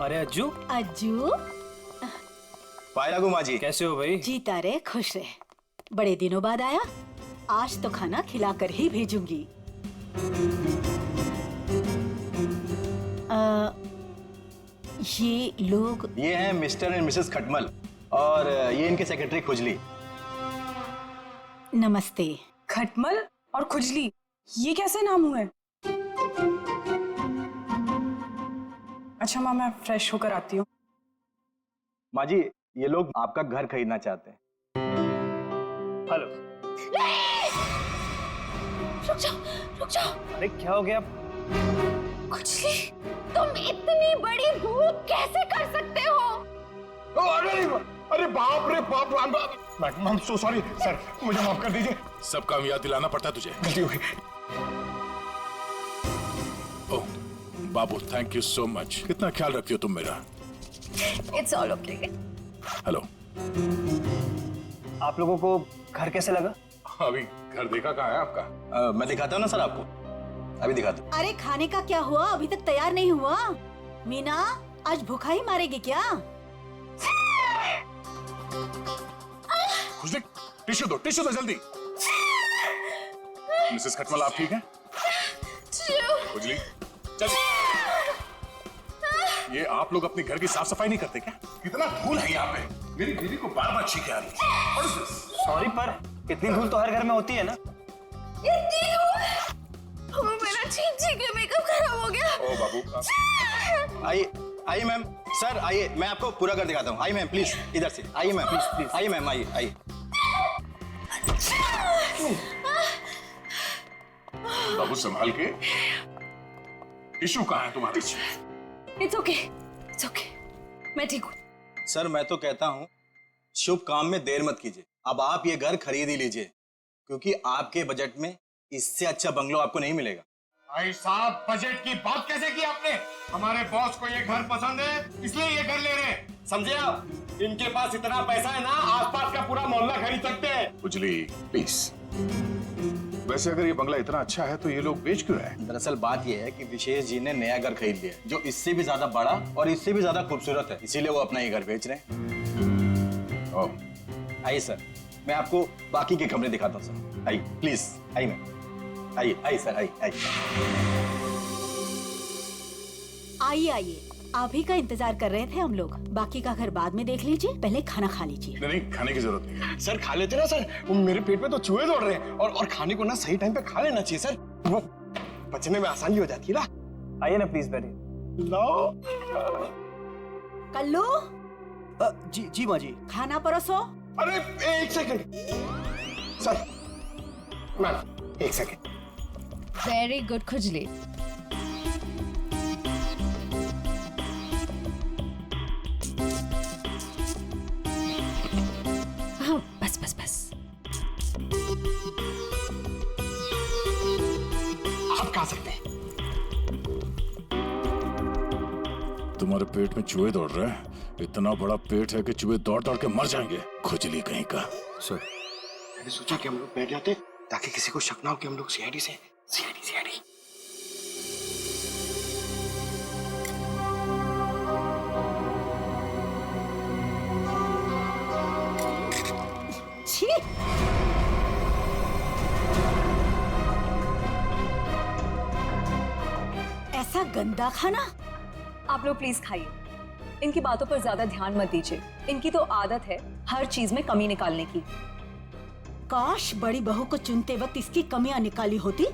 अरे अज्जू। अज्जू। पाए लागू माँ जी। कैसे हो भाई? जीता रहे खुश रहे, बड़े दिनों बाद आया, आज तो खाना खिलाकर ही भेजूंगी। ये लोग? ये हैं मिस्टर एंड मिसेस खटमल और ये इनके सेक्रेटरी खुजली। नमस्ते। खटमल और खुजली, ये कैसे नाम हुए? अच्छा माँ, मैं फ्रेश होकर आती हूँ। माँ जी, ये लोग आपका घर खरीदना चाहते हैं। हेलो। रुक जाओ, रुक जाओ। अरे क्या हो गया? खुजली, तुम इतनी बड़ी भूल कैसे कर सकते हो? अरे बाप रे बाप, I am so sorry sir, मुझे माफ कर दीजिए। सब काम याद दिलाना पड़ता है तुझे। गलती हो गई। ओह बाबू, थैंक यू सो मच। कितना ख्याल रखती हो तुम मेरा। It's all okay. हेलो। आप लोगों को घर कैसे लगा? अभी घर देखा कहाँ है आपका? मैं दिखाता हूँ ना सर आपको, अभी दिखाता हूँ। अरे खाने का क्या हुआ? अभी तक तैयार नहीं हुआ। मीना, आज भूखा ही मारेगी क्या? खुजली, टिश्यू दो जल्दी। मिसेस खटमल, आप ठीक हैं? खुजली, चल। ये आप लोग अपने घर की साफ सफाई नहीं करते क्या? कितना धूल है यहाँ पे। मेरी बीवी को बार बार छींके आ रही है। सॉरी, पर इतनी धूल तो हर घर में होती है ना। मेरा छींक के मेकअप खराब हो गया। ओ बाबू, आइए आइए मैम, सर आइए, मैं आपको पूरा घर दिखाता हूँ। आइए मैम प्लीज, इधर से आइए मैम, प्लीज आइए मैम, आइए आइए। बाबू संभाल के। टिश्यू कहाँ है तुम्हारे? इट्स ओके, इट्स ओके, मैं ठीक हूँ। सर मैं तो कहता हूँ शुभ काम में देर मत कीजिए। अब आप ये घर खरीद ही लीजिए, क्योंकि आपके बजट में इससे अच्छा बंगलो आपको नहीं मिलेगा। भाई साहब, बजट की बात कैसे की आपने? हमारे बॉस को ये घर पसंद है, इसलिए ये घर ले रहे हैं, समझे आप? इनके पास इतना पैसा है ना, आसपास का पूरा मोहल्ला खरीद सकते हैं। खुजली प्लीज। वैसे अगर ये बंगला इतना अच्छा है तो ये लोग बेच क्यों रहे हैं? दरअसल बात ये है कि विशेष जी ने नया घर खरीद लिया है, जो इससे भी ज्यादा बड़ा और इससे भी ज्यादा खूबसूरत है, इसीलिए वो अपना ये घर बेच रहे हैं। ओह, आइए सर, मैं आपको बाकी के कमरे दिखाता हूँ सर। आइए प्लीज, आइए मैम, आइए आइए सर, आइए आइए। आइए आइए, आप ही का इंतजार कर रहे थे हम लोग। बाकी का घर बाद में देख लीजिए, पहले खाना खा लीजिए। नहीं खाने की जरूरत नहीं है। सर खा लेते ना सर, वो मेरे पेट में तो चूहे दौड़ रहे हैं, और खाने को ना सही टाइम पे खा लेना चाहिए सर, वो पचने में आसानी हो जाती है ना। आइए ना प्लीज, बैठिए। लो। कल्लू, जी माँ जी। खाना परोसो। अरे एक सेकंड सर, मैम एक सेकंड। वेरी गुड खुजली। हाँ, बस बस बस। आप खा सकते हैं। तुम्हारे पेट में चूहे दौड़ रहे हैं? इतना बड़ा पेट है कि चूहे दौड़ दौड़ के मर जाएंगे। खुजली कहीं का। सर मैंने सोचा कि हम लोग बैठ जाते ताकि किसी को शक ना हो कि हम लोग सीआईडी से। सीआईडी। छी, ऐसा गंदा खाना। आप लोग प्लीज खाइए, इनकी बातों पर ज्यादा ध्यान मत दीजिए। इनकी तो आदत है हर चीज में कमी निकालने की। काश बड़ी बहू को चुनते वक्त इसकी कमियां निकाली होती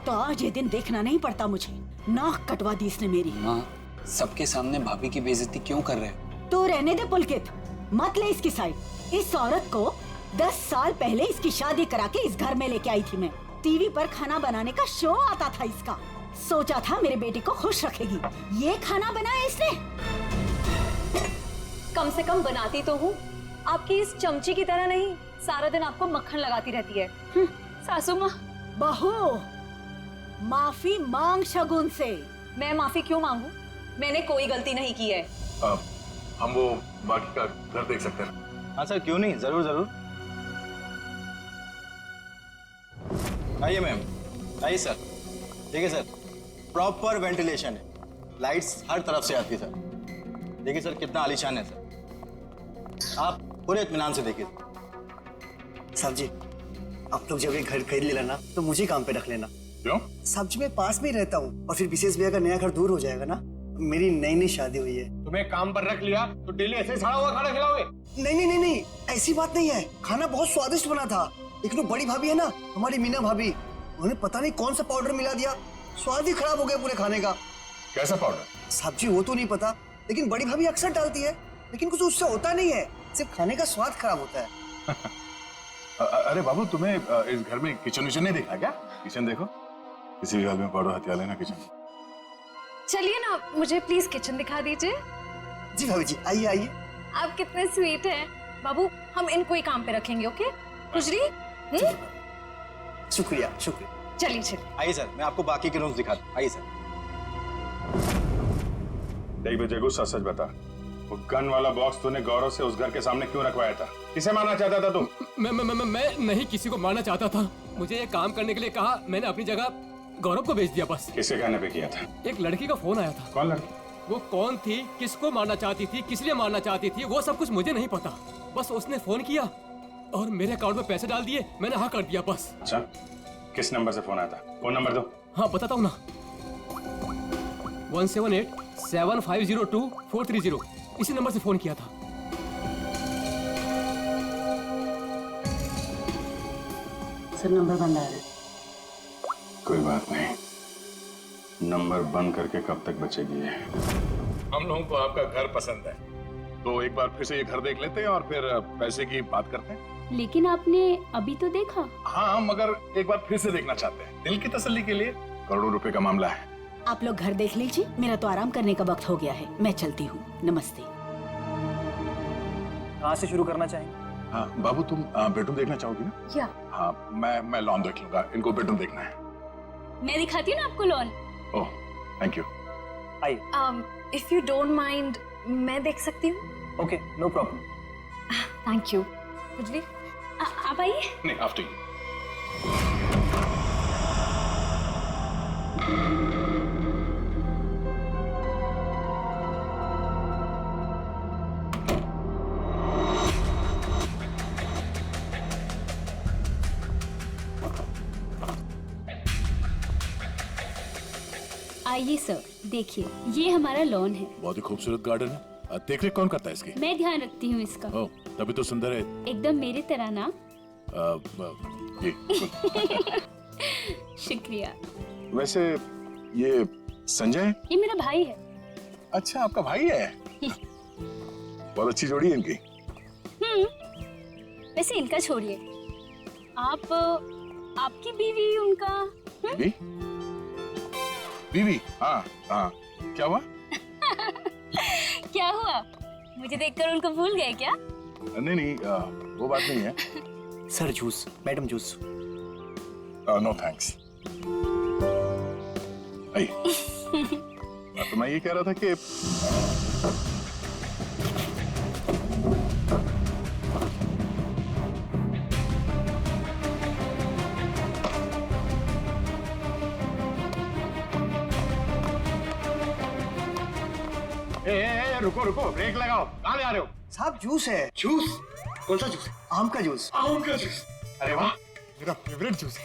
तो आज ये दिन देखना नहीं पड़ता मुझे। नाक कटवा दी इसने मेरी। माँ, सबके सामने भाभी की बेइज्जती क्यों कर रहे हो? तो रहने दे पुलकित, मत ले इसकी साइड। इस औरत को 10 साल पहले इसकी शादी करा के इस घर में लेके आई थी मैं। टीवी पर खाना बनाने का शो आता था इसका। सोचा था मेरे बेटे को खुश रखेगी, ये खाना बनाया इसने। कम से कम बनाती तो हूँ, आपकी इस चमची की तरह नहीं सारा दिन आपको मक्खन लगाती रहती है। सासू माँ। बहू, माफी मांग शगुन से। मैं माफी क्यों मांगू? मैंने कोई गलती नहीं की है। हम वो बाकी का घर देख सकते हैं? हाँ सर, क्यों नहीं, जरूर जरूर। आइए मैम, आइए सर। ठीक है सर, प्रॉपर वेंटिलेशन है, लाइट्स हर तरफ से आती है सर। देखिए सर कितना आलीशान है सर, आप पूरे इत्मीनान से देखिए। साहब जी, आप लोग जब ये घर खरीद लेना ना तो मुझे काम पे रख लेना। क्यों? साहब जी मैं पास में ही रहता हूँ और फिर विशेष भैया का नया घर दूर हो जाएगा ना। मेरी नई नई शादी हुई है। तुम्हें काम पर रख लिया तो डेली ऐसे सड़ा हुआ खाना खिलाओगे? नहीं नहीं नहीं नहीं, ऐसी बात नहीं है। खाना बहुत स्वादिष्ट बना था, लेकिन वो बड़ी भाभी है ना, हमारी मीना भाभी, उन्होंने पता नहीं कौन सा पाउडर मिला दिया, स्वाद ही खराब हो गया पूरे खाने का। कैसा पाउडर? साहब जी वो तो नहीं पता, लेकिन बड़ी भाभी अक्सर डालती है, लेकिन कुछ उससे होता नहीं है, सिर्फ खाने का स्वाद खराब होता है। अरे बाबू, तुम्हें इस घर में किचन विचन नहीं देखा क्या? किचन देखो, किसी भी हाल में पाउडर हथिया लेना किचन। चलिए ना, मुझे प्लीज किचन दिखा दीजिए। जी भाभी जी, आइए आइए। आप कितने स्वीट हैं बाबू। हम इनको ही काम पे रखेंगे, ओके? खुजरी। शुक्रिया शुक्रिया। चलिए चलिए। आइए सर, मैं आपको बाकी के रूम्स दिखा दूं। आइए सर। देख बेटे को सच सच बता, वो गन वाला बॉक्स तूने गौरव से उस घर के सामने क्यों रखवाया था? किसे मारना चाहता था तू? मैं नहीं किसी को मारना चाहता था। मुझे ये काम करने के लिए कहा, मैंने अपनी जगह गौरव को भेज दिया बस। किसके कहने पे किया था? एक लड़की का फोन आया था। कौन लड़की? वो कौन थी, किसको मारना चाहती थी, किस लिए मारना चाहती थी, वो सब कुछ मुझे नहीं पता। बस उसने फोन किया और मेरे अकाउंट में पैसे डाल दिए, मैंने हाँ कर दिया बस। अच्छा, किस नंबर से फोन आया था? फोन नंबर दो। हाँ बताता हूँ ना, 178-7502-430, इसी नंबर से फोन किया था। सर नंबर बंद आ रहा है। कोई बात नहीं, नंबर बंद करके कब तक बचेगी ये? हम लोगों को आपका घर पसंद है, तो एक बार फिर से ये घर देख लेते हैं और फिर पैसे की बात करते हैं। लेकिन आपने अभी तो देखा। हाँ, मगर एक बार फिर से देखना चाहते हैं, दिल की तसल्ली के लिए। करोड़ों रुपए का मामला है। आप लोग घर देख लीजिए, मेरा तो आराम करने का वक्त हो गया है, मैं चलती हूँ। नमस्ते। कहाँ से शुरू करना चाहेंगे? हाँ बाबू, तुम बेडरूम देखना चाहोगी ना? या हाँ, मैं लॉन देख लूंगा, इनको बेडरूम देखना है। मैं दिखाती हूँ ना आपको लॉन। Oh thank you. आइए। इफ यू डोंट माइंड, मैं देख सकती हूँ? Okay, no problem. Thank you. खुजली, आप आइए। नहीं, आफ्टर यू। आइए सर, देखिए ये हमारा लॉन है। बहुत ही खूबसूरत गार्डन है। देख रेख कौन करता है इसकी? मैं ध्यान रखती हूँ इसका। ओह, तभी तो सुंदर है। एकदम मेरी तरह ना। ये शुक्रिया। वैसे ये संजय? ये मेरा भाई है। अच्छा, आपका भाई है? बहुत अच्छी जोड़ी है इनकी। वैसे इनका छोड़िए, आप आपकी बीवी उनका। बीवी? बीवी? हाँ हाँ, क्या हुआ? क्या हुआ? मुझे देखकर उनको भूल गए क्या? नहीं नहीं, वो बात नहीं है। Sir juice, madam juice. No thanks. तो मैं ये कह रहा था कि रुको रुको, ब्रेक लगाओ। कहाँ ले आ रहे हो? साहब जूस है। जूस? कौन सा जूस है? आम का जूस। आम का जूस? अरे वाह, मेरा फेवरेट जूस है।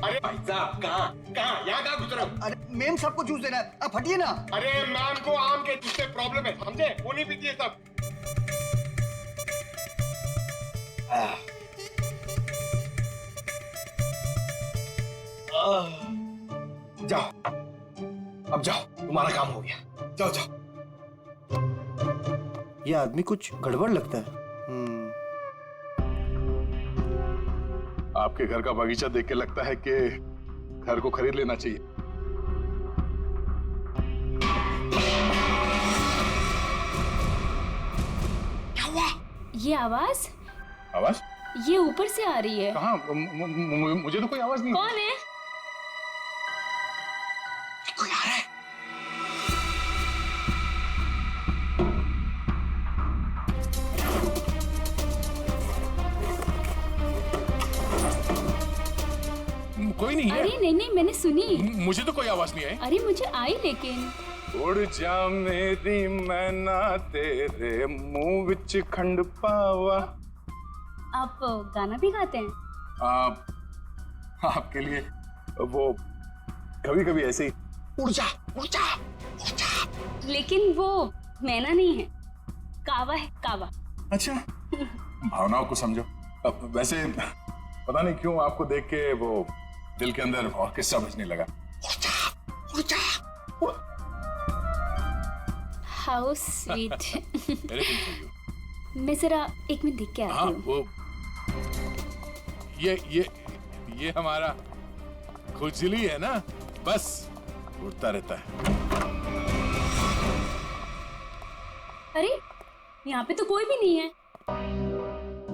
अरे भाई साहब, कहाँ यहाँ कहाँ घुस रहे हो? अरे मेम साहब को जूस देना है, आप हटिए ना। अरे मैम को आम के जूस से प्रॉब्लम है, समझे? वो नहीं पीती है सब। जाओ, अब जाओ, तुम्हारा काम हो गया। जाओ जाओ। ये आदमी कुछ गड़बड़ लगता है। आपके घर का बगीचा देख के लगता है कि घर को खरीद लेना चाहिए। क्या हुआ? ये आवाज? आवाज? ये ऊपर से आ रही है। कहाँ? मुझे तो कोई आवाज नहीं। कौन है? कोई आ रहा है। कोई नहीं है। अरे नहीं नहीं, मैंने सुनी। मुझे तो कोई आवाज नहीं आई। अरे मुझे आई, लेकिन उड़ जा मेरी मैना तेरे मुंह विच खंड पावा। आप गाना भी गाते हैं? आपके लिए वो कभी कभी ऐसे ही उड़ जा उड़ जा उड़ जा। लेकिन वो मैना नहीं है, कावा है, कावा। अच्छा, भावनाओं को समझो। अब वैसे पता नहीं क्यों आपको देख के वो दिल के अंदर और किस्सा बजने लगा। उड़ जा उड़ जा। How sweet. Very good for you. मैं जरा 1 मिनट देख के हाँ, आती हूँ। वो ये हमारा खुजली है ना, बस उड़ता रहता है। अरे यहाँ पे तो कोई भी नहीं है।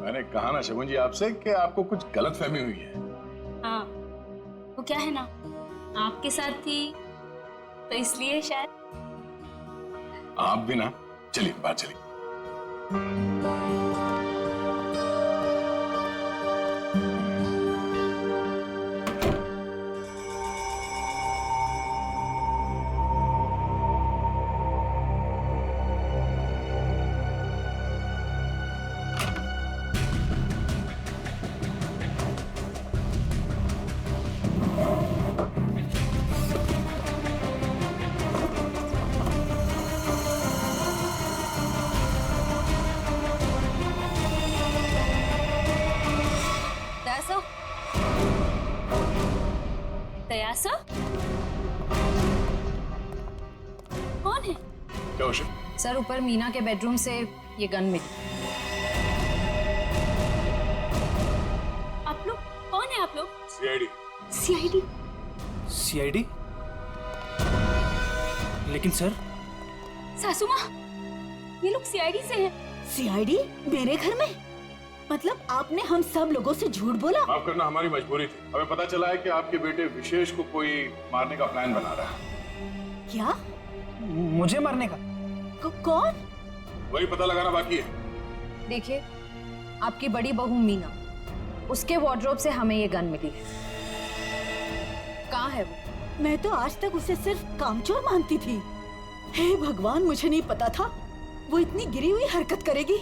मैंने कहा ना शगुन जी आपसे कि आपको कुछ गलतफहमी हुई है। हाँ, वो क्या है ना, आपके साथ थी तो इसलिए शायद। आप भी ना, चलिए बाहर चलिए। दयासा कौन है? क्या हुआ? सर, ऊपर मीना के बेडरूम से ये गन मिली। आप लोग कौन है? आप लोग सीआईडी। सीआईडी? सीआईडी? लेकिन सर, सासू माँ, ये लोग सीआईडी से हैं। सीआईडी मेरे घर में? मतलब आपने हम सब लोगों से झूठ बोला? माफ करना, हमारी मजबूरी थी। हमें पता चला है कि आपके बेटे विशेष को कोई मारने का प्लान बना रहा है। क्या? मुझे मारने का? कौन? वही पता लगाना बाकी है। देखिए, आपकी बड़ी बहू मीना, उसके वार्डरोब से हमें ये गन मिली है। कहाँ है वो? मैं तो आज तक उसे सिर्फ कामचोर मानती थी। हे भगवान, मुझे नहीं पता था वो इतनी गिरी हुई हरकत करेगी।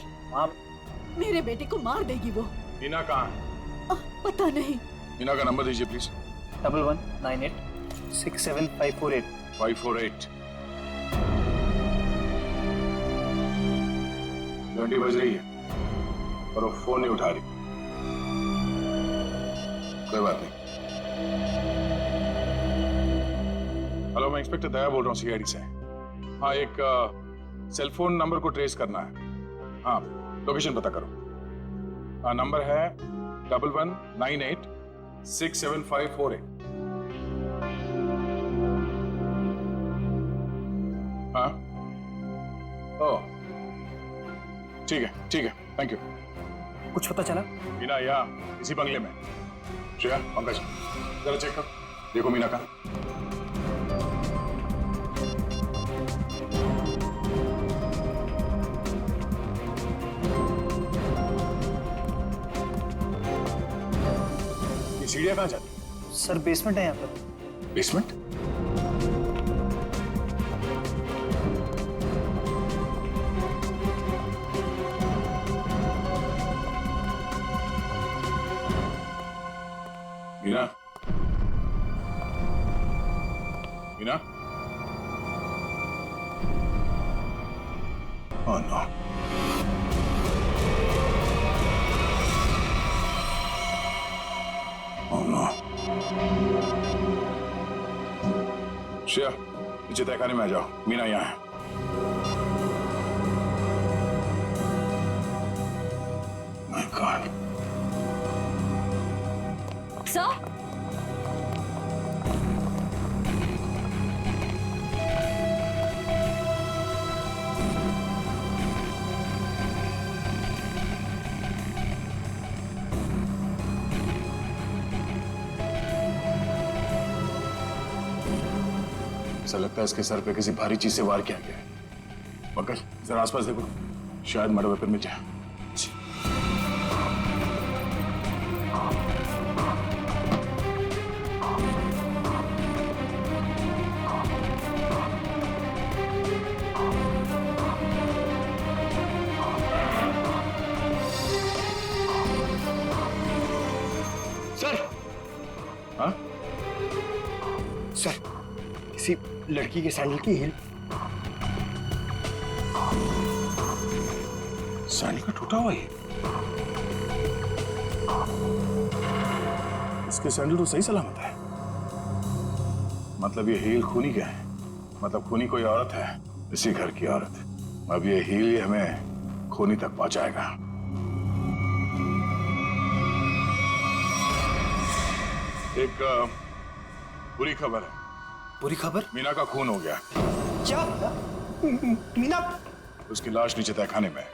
मेरे बेटे को मार देगी वो। मीना कहाँ है? पता नहीं। मीना का नंबर दीजिए प्लीज। 1198675548। 548। घंटी बज रही है और वो फोन नहीं उठा रही। कोई बात नहीं। हेलो, मैं इंस्पेक्टर दया बोल रहा हूँ सीआईडी से। हाँ, एक सेल फोन नंबर को ट्रेस करना है। हाँ, लोकेशन पता करो। हाँ, नंबर है 1198675548। हाँ, ओह ठीक है, थैंक यू। कुछ पता चला? मीना यहाँ इसी बंगले में। श्रेया, पंकज, जरा चेक करो, देखो मीना का। ये सीढ़ियाँ कहाँ जाती? सर, बेसमेंट है यहाँ पर। Basement? Meena, Meena, oh no. Oh no. Shreya, नीचे तहखाने में आ जाओ, मीना यहाँ है। My God. सर, ऐसा लगता है इसके सर पे किसी भारी चीज से वार किया गया है। पंकज, जरा आसपास देखो, शायद मर्डर वेपन मिल जाए। सर, किसी लड़की के सैंडल की हील। सैंडल का टूटा हुआ है। इसके सैंडल तो सही सलामत है। मतलब ये हील खूनी क्या है? मतलब खूनी कोई औरत है, इसी घर की औरत। अब ये हील ही हमें खूनी तक पहुंचाएगा। एक बुरी खबर है। बुरी खबर? मीना का खून हो गया। क्या? मीना? उसकी लाश नीचे तहखाने में है।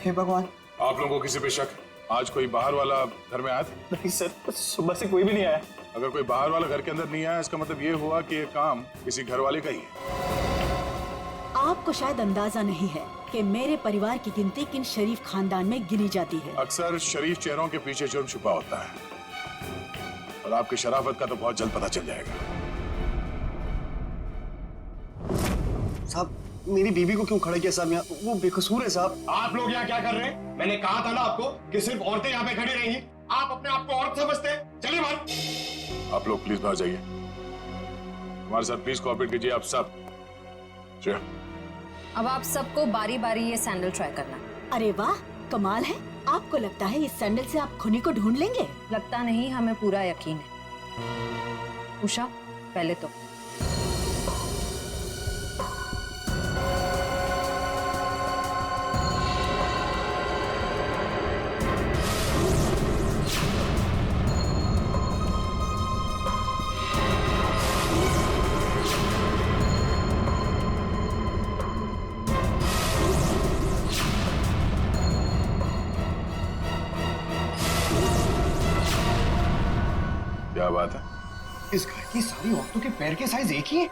हे भगवान। आप लोगों को किसी पे शक? आज कोई बाहर वाला घर में आया था? नहीं सर, सुबह से कोई भी नहीं आया। अगर कोई बाहर वाला घर के अंदर नहीं आया, इसका मतलब ये हुआ कि ये काम किसी घर वाले का ही है। आपको शायद अंदाजा नहीं है कि मेरे परिवार की गिनती किन शरीफ खानदान में गिनी जाती है। अक्सर शरीफ चेहरों के पीछे जुर्म छुपा होता है, और आपकी शराफत का तो बहुत जल्द पता चल जाएगा। साहब, मेरी बीवी को क्यों खड़ा किया साहब यहाँ? वो बेकसूर है साहब। आप लोग यहाँ क्या कर रहे हैं? मैंने कहा था ना आपको कि सिर्फ औरतें यहाँ पे खड़ी रहेंगी। आप अपने आप को औरत समझते हैं। चलिए बाहर। आप लोग प्लीज बाहर जाइए। हमारे साथ प्लीज कोऑपरेट कीजिए आप सब। चलिए। अब आप सबको बारी बारी ये सैंडल ट्राई करना। अरे वाह, कमाल है। आपको लगता है इस सैंडल से आप खूनी को ढूंढ लेंगे? लगता नहीं, हमें पूरा यकीन है। उषा, पहले तो क्या बात है? इस घर की सारी औरतों के पैर के साइज एक ही है।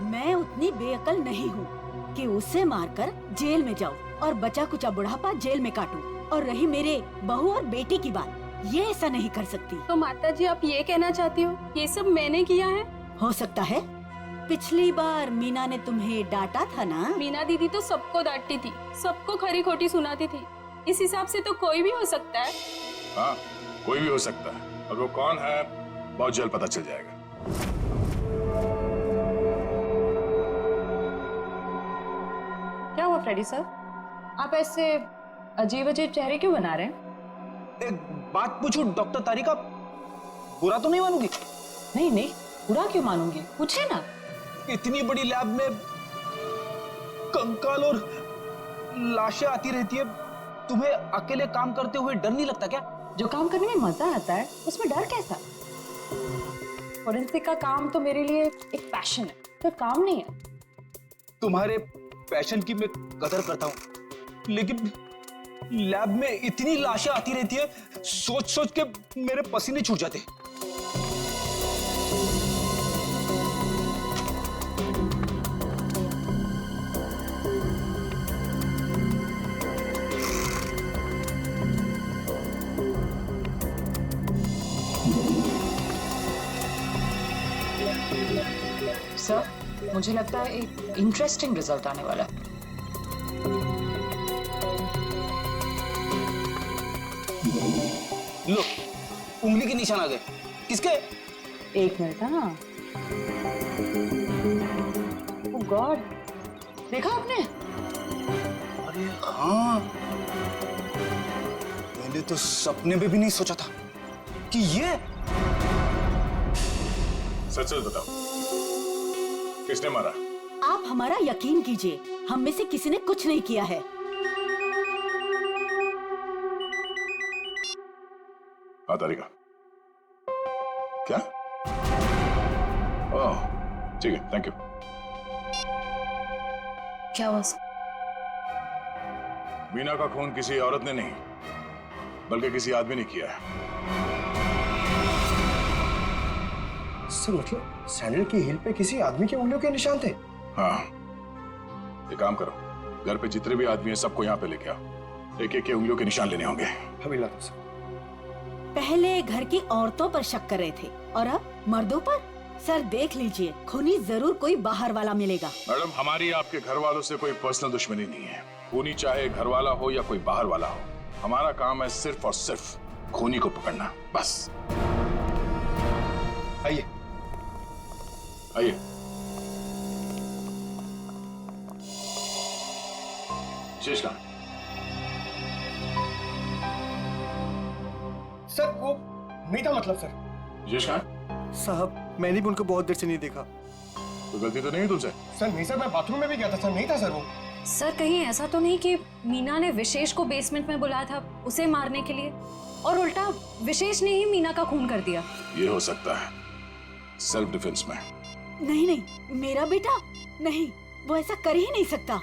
मैं उतनी बेअकल नहीं हूँ कि उसे मारकर जेल में जाऊँ और बचा कुचा बुढ़ापा जेल में काटूं। और रही मेरे बहू और बेटी की बात, ये ऐसा नहीं कर सकती। तो माता जी आप ये कहना चाहती हो ये सब मैंने किया है? हो सकता है। पिछली बार मीना ने तुम्हें डांटा था ना? मीना दीदी तो सबको डांटती थी, सबको खरी खोटी सुनाती थी। इस हिसाब से तो कोई भी हो सकता है। हाँ, कोई भी हो सकता है, और वो कौन है बहुत जल्द पता चल जाएगा। क्या हुआ फ्रेडी सर? आप ऐसे अजीब अजीब चेहरे क्यों बना रहे हैं? एक बात पूछूं डॉक्टर तारिका, बुरा तो नहीं मानूंगी? नहीं नहीं, बुरा क्यों मानूंगी, पूछे ना। इतनी बड़ी लैब में कंकाल और लाशें आती रहती है, तुम्हें अकेले काम करते हुए डर नहीं लगता क्या? जो काम करने में मजा आता है उसमें डर कैसा? फोरेंसिक का काम तो मेरे लिए एक पैशन है, सिर्फ काम नहीं है। तुम्हारे पैशन की मैं कदर करता हूँ, लेकिन लैब में इतनी लाशें आती रहती है, सोच सोच के मेरे पसीने छूट जाते। सर, मुझे लगता है एक इंटरेस्टिंग रिजल्ट आने वाला है। लो, उंगली के निशान आ गए। किसके? एक मिनट। हाँ, ओह गॉड, देखा आपने? अरे हाँ, मैंने तो सपने में भी नहीं सोचा था कि ये। सच सच बताओ, किसने मारा? आप हमारा यकीन कीजिए, हम में से किसी ने कुछ नहीं किया है। हाँ तारिका, क्या? ओह ठीक है, थैंक यू। क्या हुआ? मीना का खून किसी औरत ने नहीं, बल्कि किसी आदमी ने किया है। सर, मतलब सैंडल की हील पे किसी आदमी की उंगलियों के निशान थे? हाँ, एक काम करो, घर पे जितने भी आदमी हैं सबको यहाँ पे लेके आओ। एक एक के उंगलियों के निशान लेने होंगे। अभी लाता हूं सर। पहले घर की औरतों पर शक कर रहे थे और अब मर्दों पर। सर देख लीजिए, खूनी जरूर कोई बाहर वाला मिलेगा। मैडम, हमारी आपके घर वालों से कोई पर्सनल दुश्मनी नहीं है। खूनी चाहे घर वाला हो या कोई बाहर वाला हो, हमारा काम है सिर्फ और सिर्फ खूनी को पकड़ना, बस। आइए। आइए। विशेष कहाँ? सर वो नहीं था मतलब सर। विशेष कहाँ? साहब मैंने भी उनको बहुत देर से नहीं देखा। कोई गलती तो नहीं है तुमसे? सर नहीं सर, मैं बाथरूम में भी गया था सर, नहीं था सर वो। सर कहीं ऐसा तो नहीं कि मीना ने विशेष को बेसमेंट में बुलाया था उसे मारने के लिए और उल्टा विशेष ने ही मीना का खून कर दिया? ये हो सकता है, सेल्फ डिफेंस में। नहीं नहीं, मेरा बेटा नहीं, वो ऐसा कर ही नहीं सकता।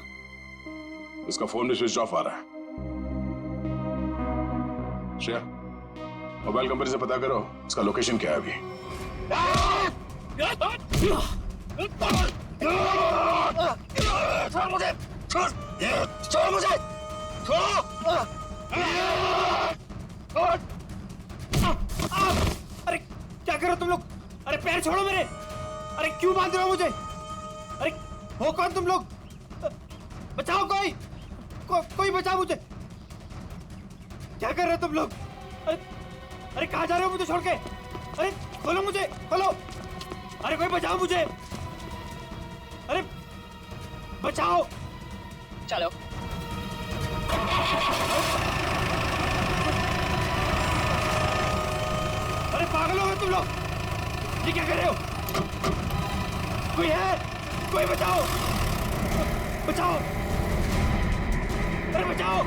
इसका फोन भी स्विच ऑफ आ रहा है। श्रेया, मोबाइल कंपनी से पता करो इसका लोकेशन क्या है अभी। छोड़ मुझे, छोड़ मुझे, अरे क्या कर रहे हो तुम लोग? अरे पैर छोड़ो मेरे। अरे क्यों बांध रहे हो मुझे? अरे हो कौन तुम लोग? बचाओ कोई, कोई बचाओ मुझे। क्या कर रहे हो तुम लोग? अरे कहाँ जा रहे हो मुझे छोड़ के? अरे खोलो मुझे, खोलो। अरे कोई बचाओ मुझे। अरे बचाओ। चलो। अरे पागल हो गए तुम लोग? ये क्या कर रहे हो? कोई है? कोई बचाओ, बचाओ। अरे बचाओ।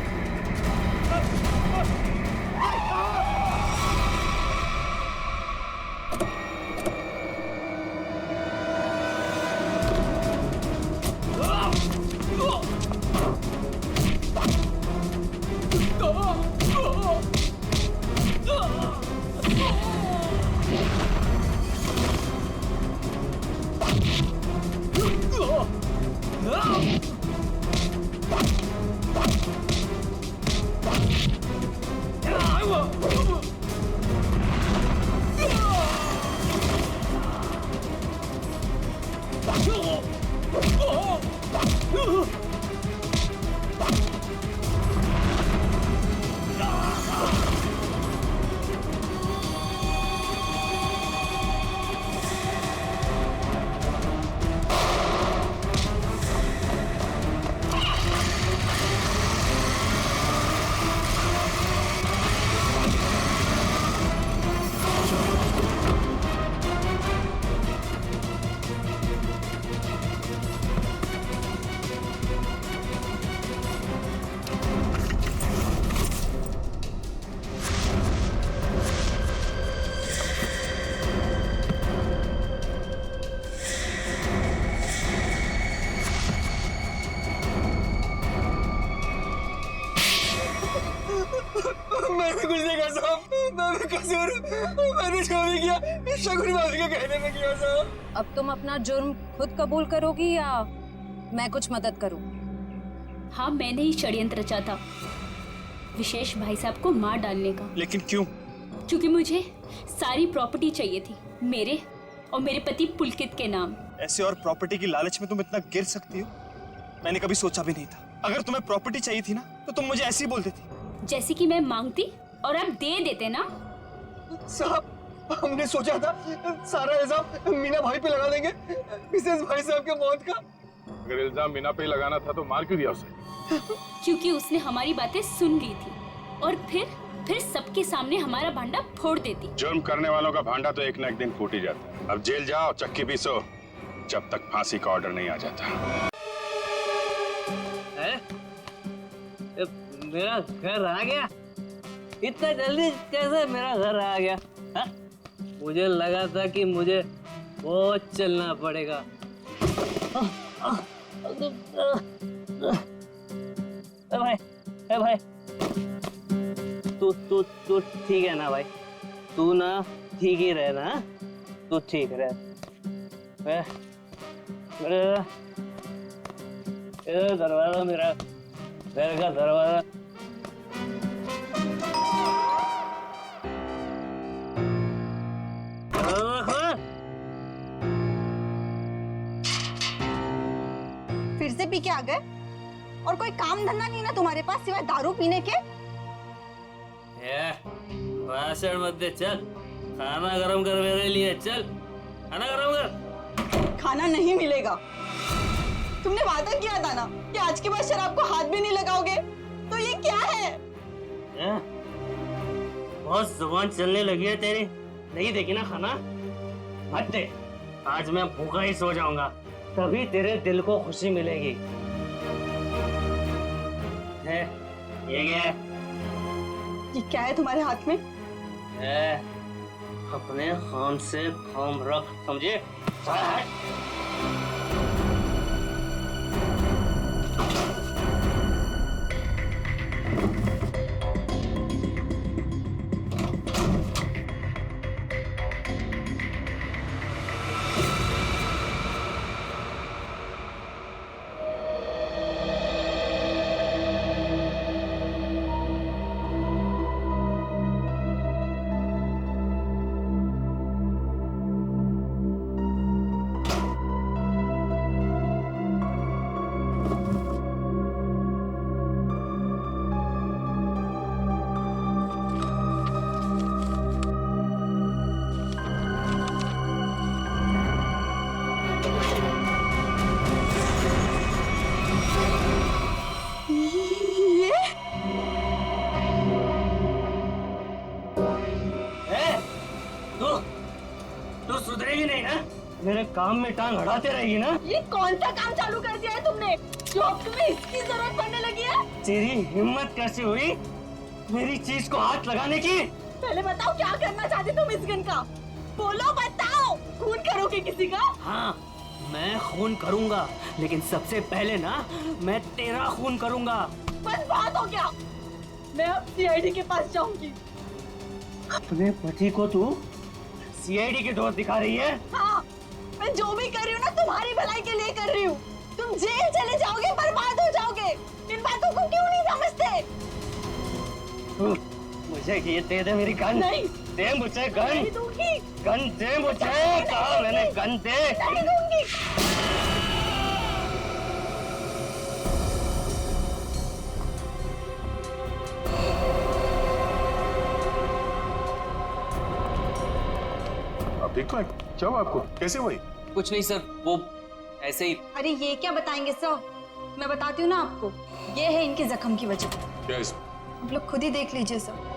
मैंने कुछ नहीं कहा साहब, मैं कसूर, मैंने जो भी किया शगुन माफी के कहने में किया साहब। अब तुम अपना जुर्म खुद कबूल करोगी या मैं कुछ मदद करूं? हाँ, मैंने ही षड्यंत्र रचा था विशेष भाई साहब को मार डालने का। लेकिन क्यों? क्योंकि मुझे सारी प्रॉपर्टी चाहिए थी, मेरे और मेरे पति पुलकित के नाम। ऐसे और प्रॉपर्टी की लालच में तुम इतना गिर सकती हो? मैंने कभी सोचा भी नहीं था। अगर तुम्हें प्रॉपर्टी चाहिए थी ना तो तुम मुझे ऐसे ही बोल देती। जैसे कि मैं मांगती और आप दे देते ना। साहब हमने सोचा था सारा इल्जाम मीना भाई पे लगा देंगे, मिसेस भाई साहब के मौत का। अगर इल्जाम मीना पे ही लगाना था तो मार क्यों दिया उसे? क्योंकि उसने हमारी बातें सुन ली थी और फिर सबके सामने हमारा भांडा फोड़ देती। जुर्म करने वालों का भांडा तो एक न एक दिन फूट ही जाता है। अब जेल जाओ, चक्की पीसो, जब तक फांसी का ऑर्डर नहीं आ जाता। मेरा घर आ गया? इतना जल्दी कैसे मेरा घर आ गया? हा? मुझे लगा था कि मुझे बहुत चलना पड़ेगा। भाई तू ठीक है ना भाई? तू ना ठीक ही रहना, तू ठीक रह। दरवाजा, मेरा घर का दरवाजा। फिर से पी के आ गए? और कोई काम धंधा नहीं ना तुम्हारे पास सिवाय दारू पीने के? भाषण मत दे, चल खाना गरम कर मेरे लिए। चल खाना गरम कर। खाना नहीं मिलेगा। तुमने वादा किया था ना कि आज के बाद शराब को हाथ भी नहीं लगाओगे, तो ये क्या है? बहुत जुबान चलने लगी है तेरी। नहीं देखी ना खाना? हट दे। आज मैं भूखा ही सो जाऊंगा, तभी तेरे दिल को खुशी मिलेगी। है ये क्या है? ये क्या है तुम्हारे हाथ में? अपने काम से काम रख, समझे? सुधरेगी नहीं ना? मेरे काम में टांग अड़ाते रहेगी ना? ये कौन सा काम चालू कर दिया है तुमने जो अब तुम्हें इसकी जरूरत पड़ने लगी है? तेरी हिम्मत कैसे हुई मेरी चीज को हाथ लगाने की? पहले बताओ क्या करना चाहते तुम इस गन का? बोलो, बताओ। खून करोगे किसी का? हाँ, मैं खून करूंगा, लेकिन सबसे पहले ना मैं तेरा खून करूंगा। बस बात हो गया। मैं अब सीआईडी के पास जाऊंगी। अपने पति को तू सीआईडी के दोस्त दिखा रही है? हाँ, मैं जो भी कर रही हूँ ना तुम्हारी भलाई के लिए कर रही हूँ। तुम जेल चले जाओगे, बर्बाद हो जाओगे। इन बातों को क्यों नहीं समझते? मुझे ये दे दे मेरी गन। नहीं दे मुझे गन। नहीं दूंगी। गन दे मुझे। कहा मैंने गन दे। नहीं दूंगी। आप ठीक तो है? क्या हुआ आपको? कैसे हुई? कुछ नहीं सर, वो ऐसे ही। अरे ये क्या बताएंगे सर? मैं बताती हूँ ना आपको। ये है इनके जख्म की वजह। क्या है? आप लोग खुद ही देख लीजिए सर।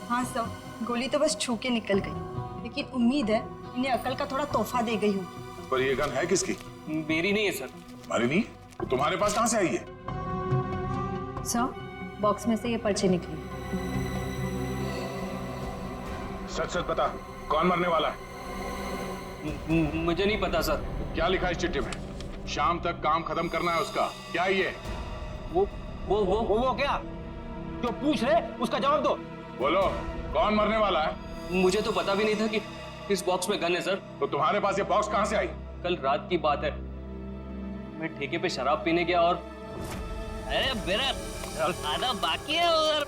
हाँ सर, गोली तो बस छू के निकल गई, लेकिन उम्मीद है इन्हें अकल का थोड़ा तोहफा दे गई हूँ। पर ये गन है किसकी? मेरी नहीं है सर। तुम्हारी नहीं? तो तुम्हारे पास कहाँ से आई है? सर, बॉक्स में से ये पर्ची निकली। सच सच बता, कौन मरने वाला है? मुझे नहीं पता सर। क्या लिखा है इस चिट्ठी में? शाम तक काम खत्म करना है उसका। क्या ये? वो क्या? जो पूछ रहे उसका जवाब दो। बोलो, कौन मरने वाला है? मुझे तो पता भी नहीं था कि इस बॉक्स में गन है सर। तो तुम्हारे पास ये बॉक्स कहाँ से आई? कल रात की बात है, मैं ठेके पे शराब पीने गया और अरे मेरा आधा बाकी है उधर।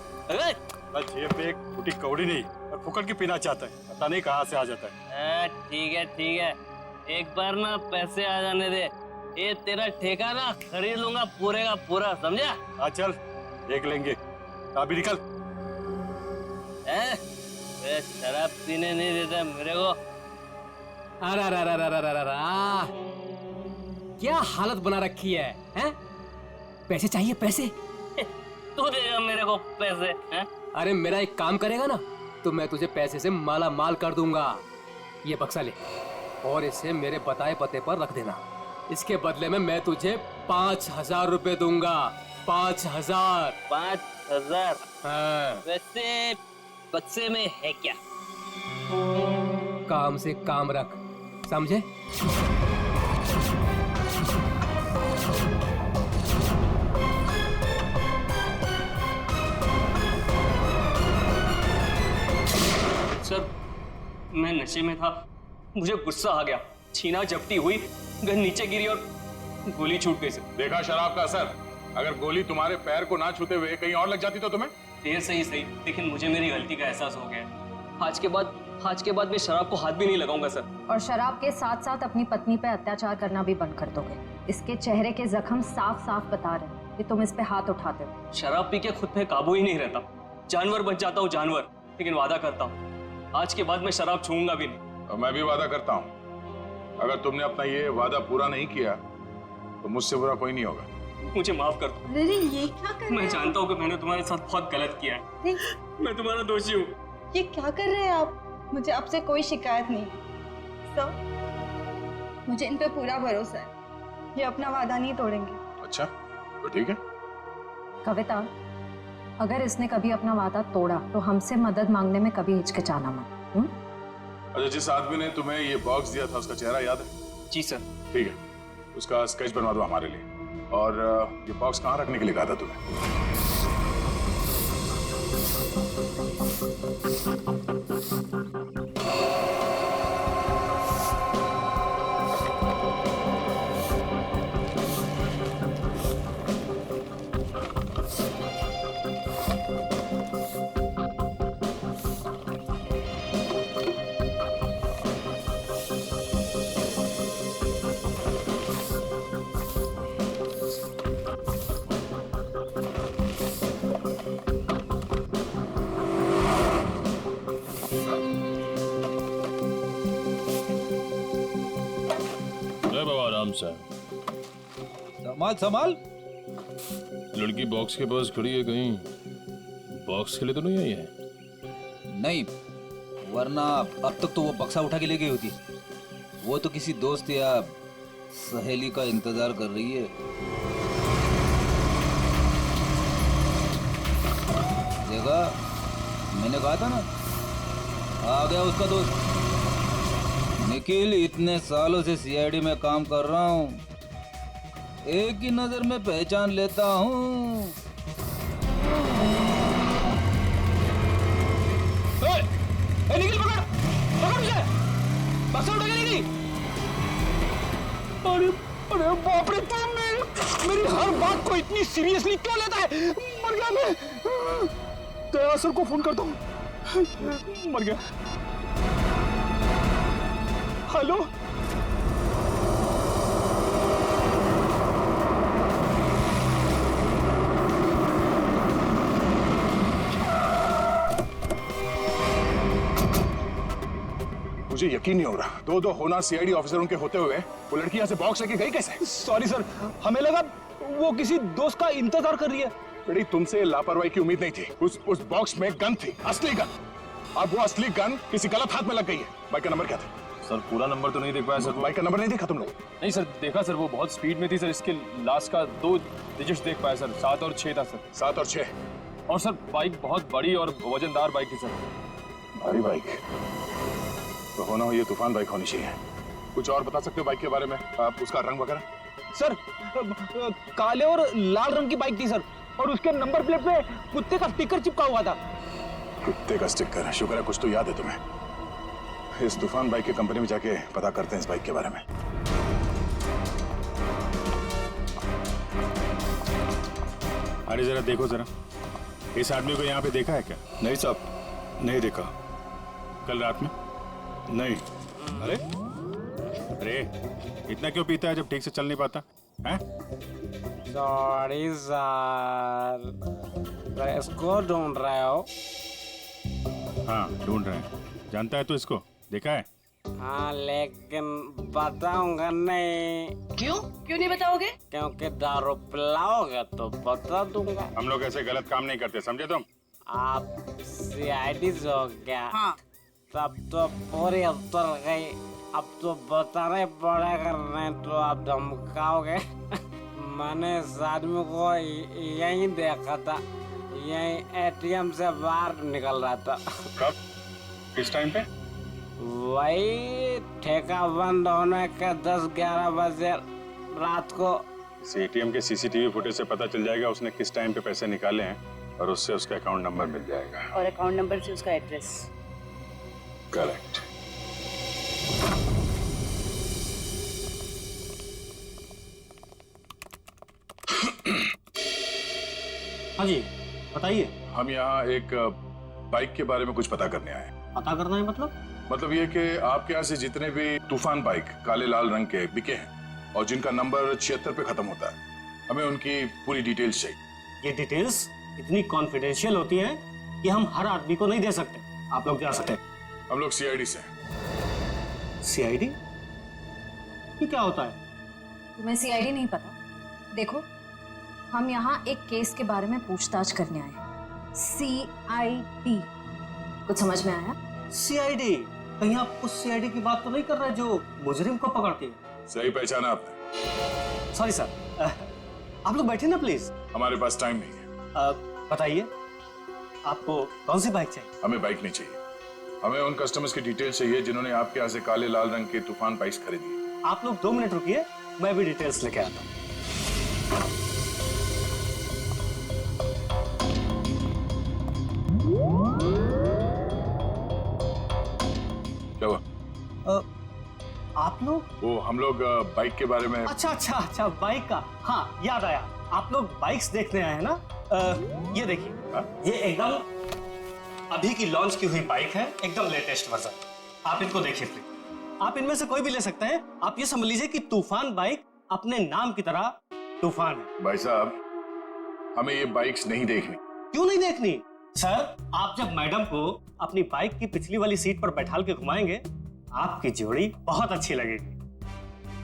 बस जेब पे एक फूटी कौड़ी नहीं और फुकट की पीना चाहता है, पता नहीं कहाँ से आ जाता है। ठीक है, एक बार ना पैसे आ जाने दे, ये तेरा ठेका ना खरीद लूंगा पूरे का पूरा, समझा? हाँ चल देख लेंगे। अभी निकल। शराब पीने नहीं देता मेरे को। अरे क्या हालत बना रखी है, हैं? पैसे चाहिए, पैसे? तू देगा मेरे को पैसे, हैं? अरे मेरा एक काम करेगा ना तो मैं तुझे पैसे से माला माल कर दूंगा। ये बक्सा ले और इसे मेरे बताए पते पर रख देना। इसके बदले में मैं तुझे 5,000 रुपए दूंगा। 5,000। 5,000? हाँ। वैसे बक्से में है क्या? काम से काम रख, समझे? सर, मैं नशे में था, मुझे गुस्सा आ गया, छीना झपटी हुई, गन नीचे गिरी और गोली छूट गई सर। देखा शराब का असर? अगर गोली तुम्हारे पैर को ना छूते हुए कहीं और लग जाती तो तुम्हें? देर से ही सही, लेकिन मुझे मेरी गलती का एहसास हो गया। आज के बाद आज के बाद मैं शराब को हाथ भी नहीं लगाऊंगा सर। और शराब के साथ साथ अपनी पत्नी पे अत्याचार करना भी बंद कर दोगे। इसके चेहरे के जख्म साफ साफ बता रहे हैं कि तुम इस पे हाथ उठाते हो। शराब पी के खुद पे काबू ही नहीं रहता, जानवर बन जाता हूँ जानवर। लेकिन वादा करता हूँ आज के बाद मैं शराब छूऊंगा भी नहीं। और मैं भी वादा करता हूँ अगर तुमने अपना ये वादा पूरा नहीं किया तो मुझसे बुरा कोई नहीं होगा। मुझे माफ कर दो। अरे ये क्या कर रहे मैं जानता हूँ कि मैंने तुम्हारे साथ बहुत गलत किया है। मैं तुम्हारा दोषी हूँ। ये क्या कर रहे हैं आप? मुझे आपसे कोई शिकायत नहीं है सर। मुझे इन पे पूरा भरोसा है, ये अपना वादा नहीं तोड़ेंगे। अच्छा तो ठीक है। कविता, अगर इसने कभी अपना वादा तोड़ा तो हमसे मदद मांगने में कभी हिचकिचाना मत। अच्छा, जिस आदमी ने तुम्हें ये बॉक्स दिया था उसका चेहरा याद है? जी सर। ठीक है, उसका स्केच बनवा दो हमारे लिए। और ये बॉक्स कहाँ रखने के लिए कहा था तुम्हें? संभाल संभाल। लड़की बॉक्स के पास खड़ी है, कहीं बॉक्स के लिए तो नहीं आई है? नहीं, वरना अब तक तो वो बक्सा उठा के ले गई होती। वो तो किसी दोस्त या सहेली का इंतजार कर रही है। देखा, मैंने कहा था ना, आ गया उसका दोस्त निखिल। इतने सालों से सीआईडी में काम कर रहा हूँ, एक ही नजर में पहचान लेता हूँ। निखिल पकड़ पकड़ मुझे, बक्सा उठा के ले गई। अरे अरे बाप रे, तुम मेरी हर बात को इतनी सीरियसली क्यों लेता है? मर गया मैं। दया सर को फोन करता हूँ। मर गया। हेलो, मुझे यकीन नहीं हो रहा, दो होना सीआईडी ऑफिसर उनके होते हुए वो लड़की यहाँ से बॉक्स लेके गई कैसे? सॉरी सर, हमें लगा वो किसी दोस्त का इंतजार कर रही है। बेटी, तुमसे लापरवाही की उम्मीद नहीं थी। उस बॉक्स में गन थी, असली गन। अब वो असली गन किसी गलत हाथ में लग गई है। बाइक का नंबर क्या था? सर पूरा नंबर तो नहीं देख पाया सर। बाइक का नंबर नहीं देखा तुम लोग? नहीं सर, देखा सर, वो बहुत स्पीड में थी सर। इसके लास्ट का 2 डिजिट्स देख पाया सर, 7 और 6 था सर। 7 और 6। और सर बाइक बहुत बड़ी और वजनदार बाइक थी सर। भारी बाइक तो होना हो ये तूफान बाइक होनी चाहिए। कुछ और बता सकते हो बाइक के बारे में? आप उसका रंग वगैरह? सर काले और लाल रंग की बाइक थी सर, और उसके नंबर प्लेट पे कुत्ते का स्टिकर चिपका हुआ था। कुत्ते का स्टिकर? शुक्र है कुछ तो याद है तुम्हें। इस तूफान बाइक की कंपनी में जाके पता करते हैं इस बाइक के बारे में। अरे जरा देखो जरा, इस आदमी को यहाँ पे देखा है क्या? नहीं साहब, नहीं देखा। कल रात में? नहीं। अरे अरे इतना क्यों पीता है जब ठीक से चल नहीं पाता है? सॉरी सर, इसको ढूंढ रहे हो? हाँ ढूंढ रहे हैं। जानता है तू इसको? देखा है? हाँ, लेकिन बताऊंगा नहीं। क्यों नहीं बताओगे? क्योंकि दारू पिलाओगे तो बता दूंगा। हम लोग ऐसे गलत काम नहीं करते, समझे तुम? आप सीआईडी से हो क्या? हाँ। तब तो पूरी उतर गई। अब तो बताना ही पड़ेगा, नहीं तो आप धमकाओगे। मैंने इस आदमी को यहीं देखा था, यहीं एटीएम से बाहर निकल रहा था। कब? किस टाइम पे? वही ठेका बंद होने के 10-11 बजे रात को। इस एटीएम के सीसीटीवी फुटेज से पता चल जाएगा उसने किस टाइम पे पैसे निकाले हैं, और उससे उसका अकाउंट नंबर मिल जाएगा। और अकाउंट नंबर से उसका एड्रेस। करेक्ट। हाँ जी बताइए। हम यहाँ एक बाइक के बारे में कुछ पता करने आए हैं। पता करना है मतलब ये कि आपके यहाँ से जितने भी तूफान बाइक काले लाल रंग के बिके हैं और जिनका नंबर 76 पे खत्म होता है, हमें उनकी पूरी डिटेल्स चाहिए। ये डिटेल्स इतनी कॉन्फिडेंशियल होती हैं कि हम हर आदमी को नहीं दे सकते। आप लोग जा सकते हैं। हम लोग सीआईडी से हैं। सीआईडी? ये क्या होता है? तुम्हें सीआईडी नहीं पता? देखो, हम यहाँ एक केस के बारे में पूछताछ करने आए हैं। सीआईडी, कुछ समझ में आया? सीआईडी? कहीं आप उस सीआईडी की बात तो नहीं कर रहे जो मुजरिम को पकड़ती है? सही पहचाना आपने। सॉरी सर, आप लोग बैठे ना प्लीज। हमारे पास टाइम नहीं है। बताइए, आपको कौन सी बाइक चाहिए? हमें बाइक नहीं चाहिए, हमें उन कस्टमर्स की डिटेल्स चाहिए जिन्होंने आपके यहाँ से काले लाल रंग के तूफान बाइक्स खरीदी। आप लोग 2 मिनट रुकिए, मैं भी डिटेल्स लेके आता हूँ। क्या हुआ? आप लोग? वो हम लोग बाइक के बारे में। अच्छा, बाइक का। हाँ, याद आया। आप लोग बाइक्स देखने आए हैं ना? ये देखिए, ये एकदम अभी की लॉन्च की हुई बाइक है, एकदम लेटेस्ट वर्जन। आप इनको देखिए प्लीज। आप इनमें से कोई भी ले सकते हैं। आप ये समझ लीजिए कि तूफान बाइक अपने नाम की तरह तूफान है। भाई साहब, हमें ये बाइक्स नहीं देखनी। क्यों नहीं देखनी? सर, आप जब मैडम को अपनी बाइक की पिछली वाली सीट पर बैठाल के घुमाएंगे, आपकी जोड़ी बहुत अच्छी लगेगी।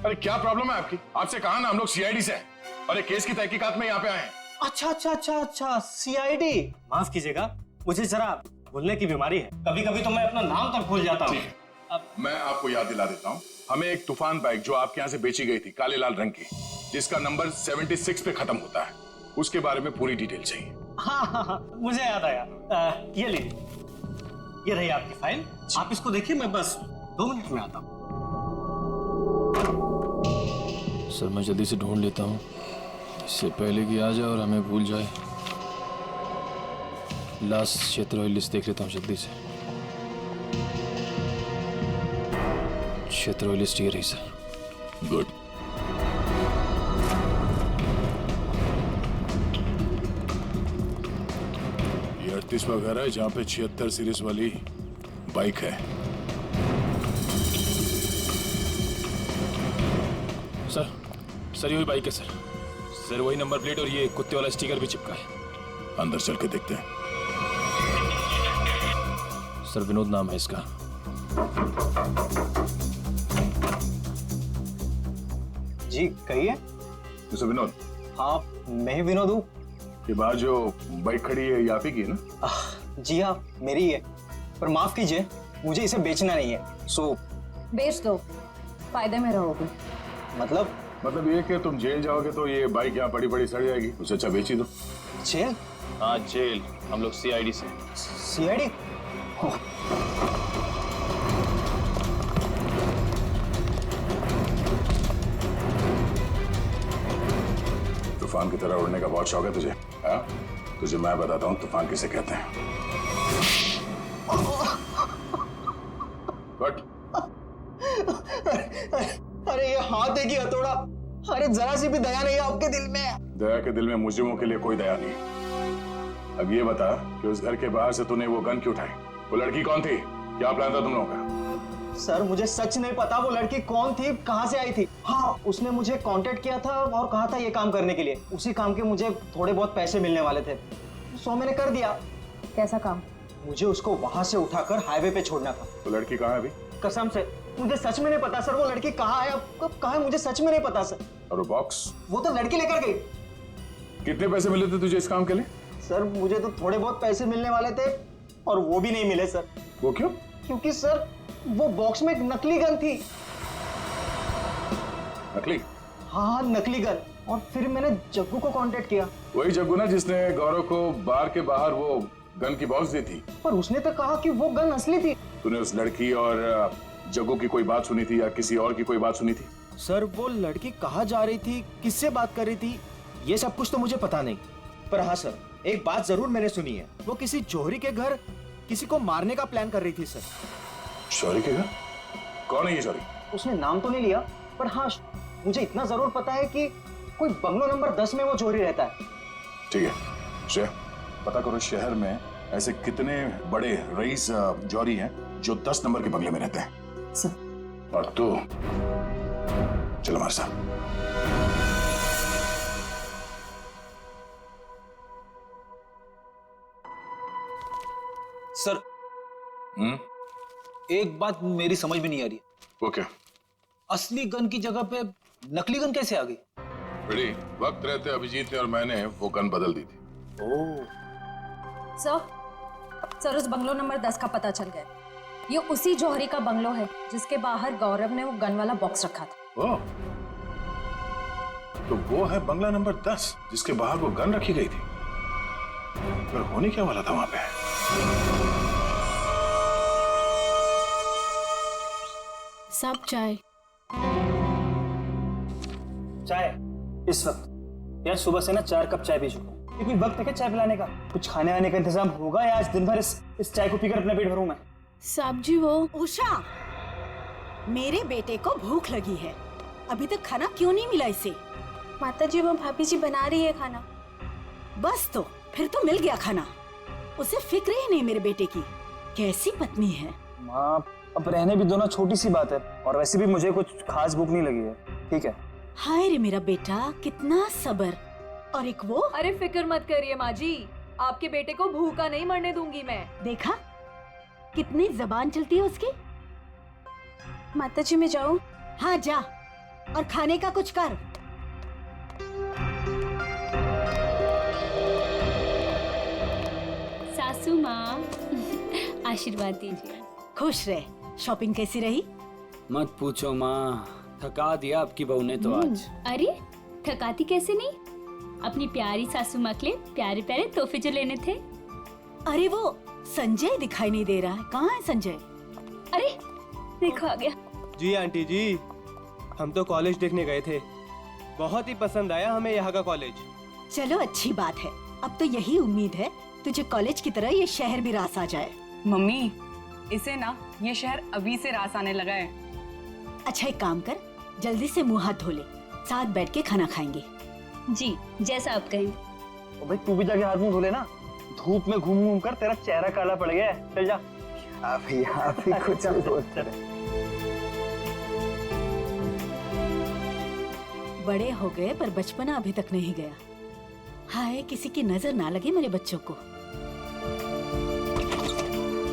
अरे क्या प्रॉब्लम है आपकी? आपसे कहा ना हम लोग सीआईडी से हैं और एक केस की तहकीकात में यहाँ पे आए हैं। अच्छा, सीआईडी। माफ कीजिएगा, मुझे जरा भूलने की बीमारी है। कभी कभी तो मैं अपना नाम तक भूल जाता हूँ। अब मैं आपको याद दिला देता हूँ। हमें एक तूफान बाइक जो आपके यहाँ से बेची गई थी काले लाल रंग की, जिसका नंबर 76 पे खत्म होता है, उसके बारे में पूरी डिटेल चाहिए। हाँ, मुझे याद आया। ये लीजिए, ये रही आपकी फाइल। आप इसको देखिए, मैं बस 2 मिनट में आता हूँ। सर, मैं जल्दी से ढूंढ लेता हूँ, इससे पहले कि आ जाए और हमें भूल जाए। लास्ट क्षेत्र लिस्ट देख लेता हूँ जल्दी से। क्षेत्र लिस्ट ये रही सर। गुड। ये 38वां घर है जहाँ पे 76 सीरीज वाली बाइक है। सर यही बाइक है सर, वही नंबर प्लेट और ये कुत्ते वाला स्टिकर भी चिपका है। अंदर चल के देखते हैं। सर, विनोद नाम है इसका। जी कहिए। मिस्टर विनोद? हाँ, मैं ही विनोद हूँ। ये बात जो बाइक खड़ी है ये आप ही की है ना? जी हाँ, मेरी ही है, पर माफ कीजिए, मुझे इसे बेचना नहीं है। सो बेच दो, फायदे में रहोगे। मतलब ये कि तुम जेल जाओगे तो ये बाइक यहाँ पड़ी पड़ी सड़ जाएगी, उससे अच्छा बेच ही दो। जेल? हाँ जेल, हम लोग सीआईडी से। सीआईडी? तूफान की तरह उड़ने का बहुत शौक है तुझे? हाँ, तुझे मैं बताता हूँ तूफान किसे कहते हैं। बट अरे ये हाथ है कि हथौड़ा? अरे जरा सी भी दया नहीं है आपके दिल में? दया के दिल में मुजरिमों के लिए कोई दया नहीं। अब ये बता कि उस घर के बाहर से तूने वो गन क्यों उठाई? वो लड़की कौन थी? क्या प्लान था तुम लोगों का? सर, मुझे सच नहीं पता वो लड़की कौन थी, कहाँ से आई थी। हाँ, उसने मुझे कांटेक्ट किया था और कहा था ये काम करने के लिए। उसी काम के मुझे थोड़े बहुत पैसे मिलने वाले थे, सो मैंने कर दिया। कैसा काम? मुझे उसको वहां से उठाकर हाईवे पे छोड़ना था। तो लड़की कहाँ है अभी? कसम से मुझे सच में नहीं पता सर, वो लड़की कहाँ है, अब कब कहाँ है, मुझे सच में नहीं पता सर। और वो बॉक्स? वो तो लड़की लेकर गई। कितने पैसे मिले थे तुझे इस काम के लिए? सर, मुझे तो थोड़े बहुत पैसे मिलने वाले थे और वो भी नहीं मिले सर। वो क्यों? क्योंकि सर वो बॉक्स में एक नकली गन थी। नकली? हाँ, नकली गन। और फिर मैंने जग्गू को कांटेक्ट किया। वही जग्गू ना जिसने गौरव को बार के बाहर वो गन की बॉक्स दी थी? पर उसने तो कहा कि वो गन असली थी। तूने उस लड़की और जग्गू की कोई बात सुनी थी या किसी और की कोई बात सुनी थी? सर, वो लड़की कहाँ जा रही थी, किससे बात कर रही थी, ये सब कुछ तो मुझे पता नहीं। पर हाँ सर, एक बात जरूर मैंने सुनी है, वो किसी जौहरी के घर किसी को मारने का प्लान कर रही थी सर। जौहरी के घर? कौन है ये जौहरी? उसने नाम तो नहीं लिया, पर हाँ मुझे इतना जरूर पता है कि कोई बंगलो नंबर 10 में वो जौहरी रहता है। ठीक है श्रेया, पता करो शहर में ऐसे कितने बड़े रईस जौहरी हैं जो 10 नंबर के बंगले में रहते हैं। सर। और तू चलो हमारे साथ। सर एक बात मेरी समझ में नहीं आ रही। वो क्या? असली गन की जगह पे नकली गन कैसे आ गई? बड़ी वक्त रहते अभिजीत ने और मैंने वो गन बदल दी थी। सर उस बंगलो नंबर 10 का पता चल गया। ये उसी जौहरी का बंगलो है जिसके बाहर गौरव ने वो गन वाला बॉक्स रखा था। ओह, तो वो है बंगला नंबर 10 जिसके बाहर वो गन रखी गई थी। फिर होने क्या वाला था वहां पे? सब चाय इस वक्त यार, सुबह से ना 4 कप चाय पी चुका हूँ। ये कोई वक्त है क्या चाय पिलाने का? कुछ खाने आने का इंतजाम होगा या आज दिन भर इस चाय को पीकर अपना पेट भरूं मैं? साहब जी वो उषा, मेरे बेटे को भूख लगी है, अभी तक खाना क्यों नहीं मिला इसे? माता जी वो भाभी जी बना रही है खाना। बस तो फिर तो मिल गया खाना। उसे फिक्र ही नहीं मेरे बेटे की। कैसी पत्नी है। माँ अब रहने भी दो ना, छोटी सी बात है, और वैसे भी मुझे कुछ खास भूख नहीं लगी है। ठीक है। हाय रे मेरा बेटा, कितना सब्र। और एक वो। अरे फिक्र मत करिए माँ जी, आपके बेटे को भूखा नहीं मरने दूंगी मैं। देखा कितनी जबान चलती है उसकी। माता जी मैं जाऊं? हाँ जा, और खाने का कुछ कर। सासू माँ आशीर्वाद दीजिए। खुश रहे। शॉपिंग कैसी रही? मत पूछो माँ, थका दिया आपकी बहू ने तो आज। अरे थकाती कैसे नहीं, अपनी प्यारी सासू माँ के लिए प्यारे प्यारे तोहफे जो लेने थे। अरे वो संजय दिखाई नहीं दे रहा है, कहाँ है संजय? अरे देखो आ गया। जी आंटी जी, हम तो कॉलेज देखने गए थे, बहुत ही पसंद आया हमें यहाँ का कॉलेज। चलो अच्छी बात है। अब तो यही उम्मीद है तुझे कॉलेज की तरह ये शहर भी रास आ जाए। मम्मी इसे ना ये शहर अभी से रास आने लगा है। अच्छा एक काम कर, जल्दी से मुंह हाथ धो ले, साथ बैठ के खाना खाएंगे। जी जैसा आप कहें। भाई तू भी जाके हाथ मुंह धो लेना, धूप में घूम घूम कर तेरा चेहरा काला पड़ गया है। चल जा। आप ही कुछ बोलते रहे। बड़े हो गए पर बचपना अभी तक नहीं गया। हाय किसी की नजर ना लगे मेरे बच्चों को।